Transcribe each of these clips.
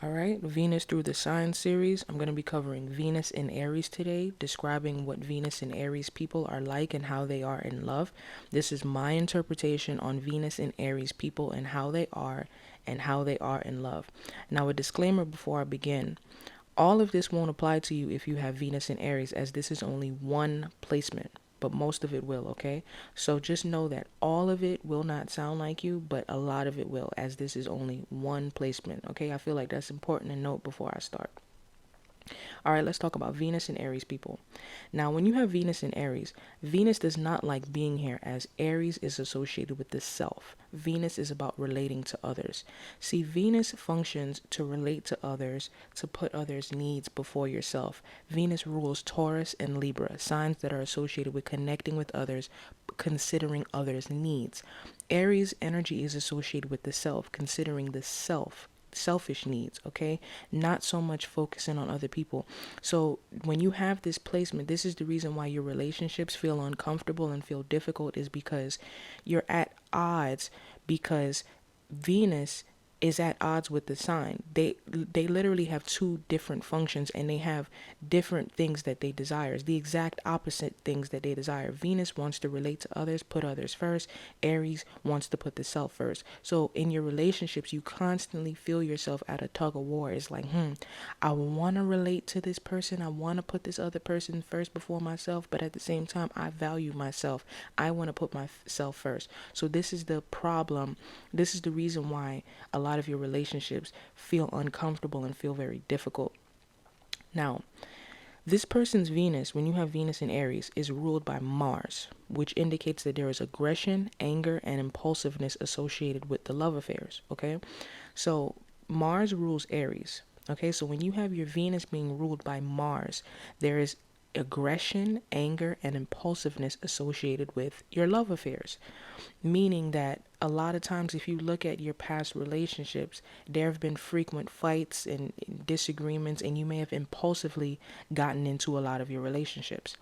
All right, Venus through the sign series. I'm going to be covering Venus in Aries today, describing what Venus and Aries people are like and how they are in love. This is my interpretation on Venus and Aries people and how they are in love. Now, a disclaimer before I begin. All of this won't apply to you if you have Venus in Aries, as this is only one placement, but most of it will, okay? So just know that all of it will not sound like you, but a lot of it will, as this is only one placement, okay? I feel like that's important to note before I start. All right, let's talk about Venus and Aries people. Now, when you have Venus in Aries, Venus does not like being here, as Aries is associated with the self. Venus is about relating to others. See, Venus functions to relate to others, to put others' needs before yourself. Venus rules Taurus and Libra, signs that are associated with connecting with others, considering others' needs. Aries energy is associated with the self, considering the selfish needs, okay, not so much focusing on other people. So when you have this placement, this is the reason why your relationships feel uncomfortable and feel difficult, is because you're at odds, because Venus is at odds with the sign. They literally have two different functions, and they have different things that they desire, the exact opposite things that they desire. Venus wants to relate to others, put others first. Aries wants to put the self first. So in your relationships, you constantly feel yourself at a tug of war. It's like, I want to relate to this person, I want to put this other person first before myself, but at the same time I value myself. I want to put myself first. So this is the problem. This is the reason why a lot of your relationships feel uncomfortable and feel very difficult. Now, this person's Venus, when you have Venus in Aries, is ruled by Mars, which indicates that there is aggression, anger, and impulsiveness associated with the love affairs, okay? So Mars rules Aries, okay? So when you have your Venus being ruled by Mars, there is aggression, anger, and impulsiveness associated with your love affairs. Meaning that a lot of times, if you look at your past relationships, there have been frequent fights and disagreements, and you may have impulsively gotten into a lot of your relationships.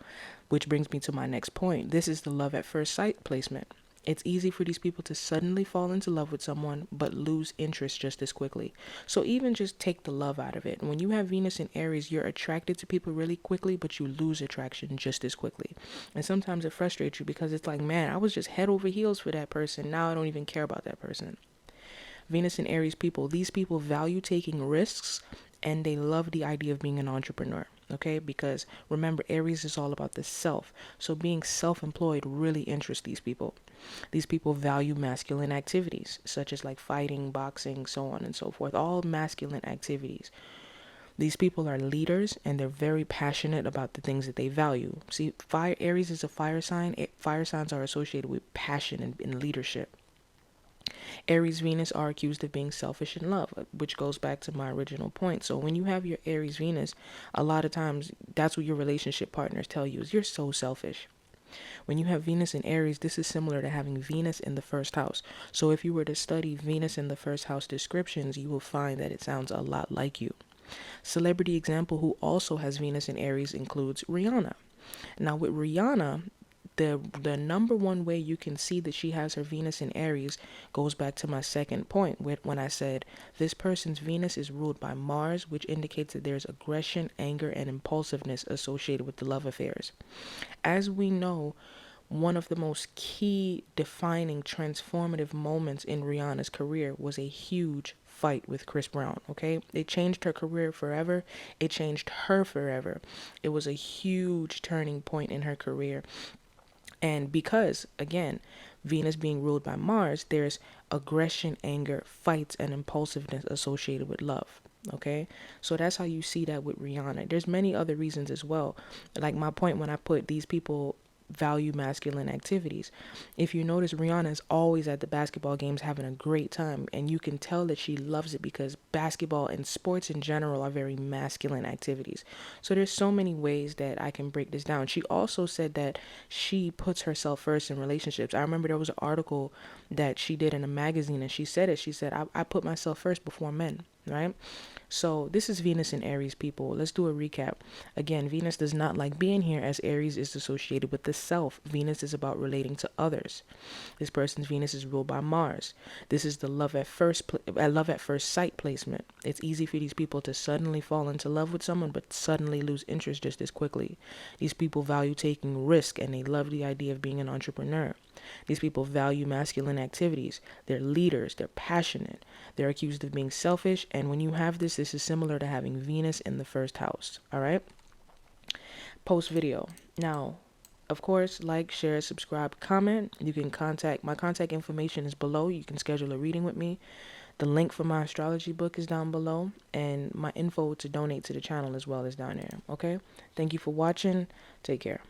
Which brings me to my next point. This is the love at first sight placement. It's easy for these people to suddenly fall into love with someone but lose interest just as quickly. So even just take the love out of it. When you have Venus in Aries, you're attracted to people really quickly, but you lose attraction just as quickly. And sometimes it frustrates you because it's like, man, I was just head over heels for that person. Now I don't even care about that person. Venus and Aries people, these people value taking risks, and they love the idea of being an entrepreneur. Okay, because remember, Aries is all about the self. So being self-employed really interests these people. These people value masculine activities, such as like fighting, boxing, so on and so forth. All masculine activities. These people are leaders, and they're very passionate about the things that they value. See, Aries is a fire sign. Fire signs are associated with passion and leadership. Aries Venus are accused of being selfish in love, which goes back to my original point. So when you have your Aries Venus, a lot of times that's what your relationship partners tell you, is you're so selfish. When you have Venus in Aries, this is similar to having Venus in the first house. So if you were to study Venus in the first house descriptions, you will find that it sounds a lot like you. Celebrity example who also has Venus in Aries includes Rihanna. Now with Rihanna, the number one way you can see that she has her Venus in Aries goes back to my second point when I said this person's Venus is ruled by Mars, which indicates that there's aggression, anger, and impulsiveness associated with the love affairs. As we know, one of the most key, defining, transformative moments in Rihanna's career was a huge fight with Chris Brown, okay? It changed her career forever. It changed her forever. It was a huge turning point in her career. And because, again, Venus being ruled by Mars, there's aggression, anger, fights, and impulsiveness associated with love. Okay, so that's how you see that with Rihanna. There's many other reasons as well. Like my point when I put these people value masculine activities. If you notice, Rihanna is always at the basketball games having a great time, and you can tell that she loves it because basketball and sports in general are very masculine activities. So there's so many ways that I can break this down. She also said that she puts herself first in relationships. I remember there was an article that she did in a magazine, and she said it. She said, I put myself first before men, right? So this is Venus in Aries, people. Let's do a recap. Again, Venus does not like being here, as Aries is associated with the self. Venus is about relating to others. This person's Venus is ruled by Mars. This is the love at first sight placement. It's easy for these people to suddenly fall into love with someone, but suddenly lose interest just as quickly. These people value taking risk, and they love the idea of being an entrepreneur. These people value masculine activities. They're leaders. They're passionate. They're accused of being selfish. And when you have this is similar to having Venus in the first house. All right. Post video. Now, of course, like, share, subscribe, comment. You can contact, my contact information is below. You can schedule a reading with me. The link for my astrology book is down below. And my info to donate to the channel as well is down there. Okay. Thank you for watching. Take care.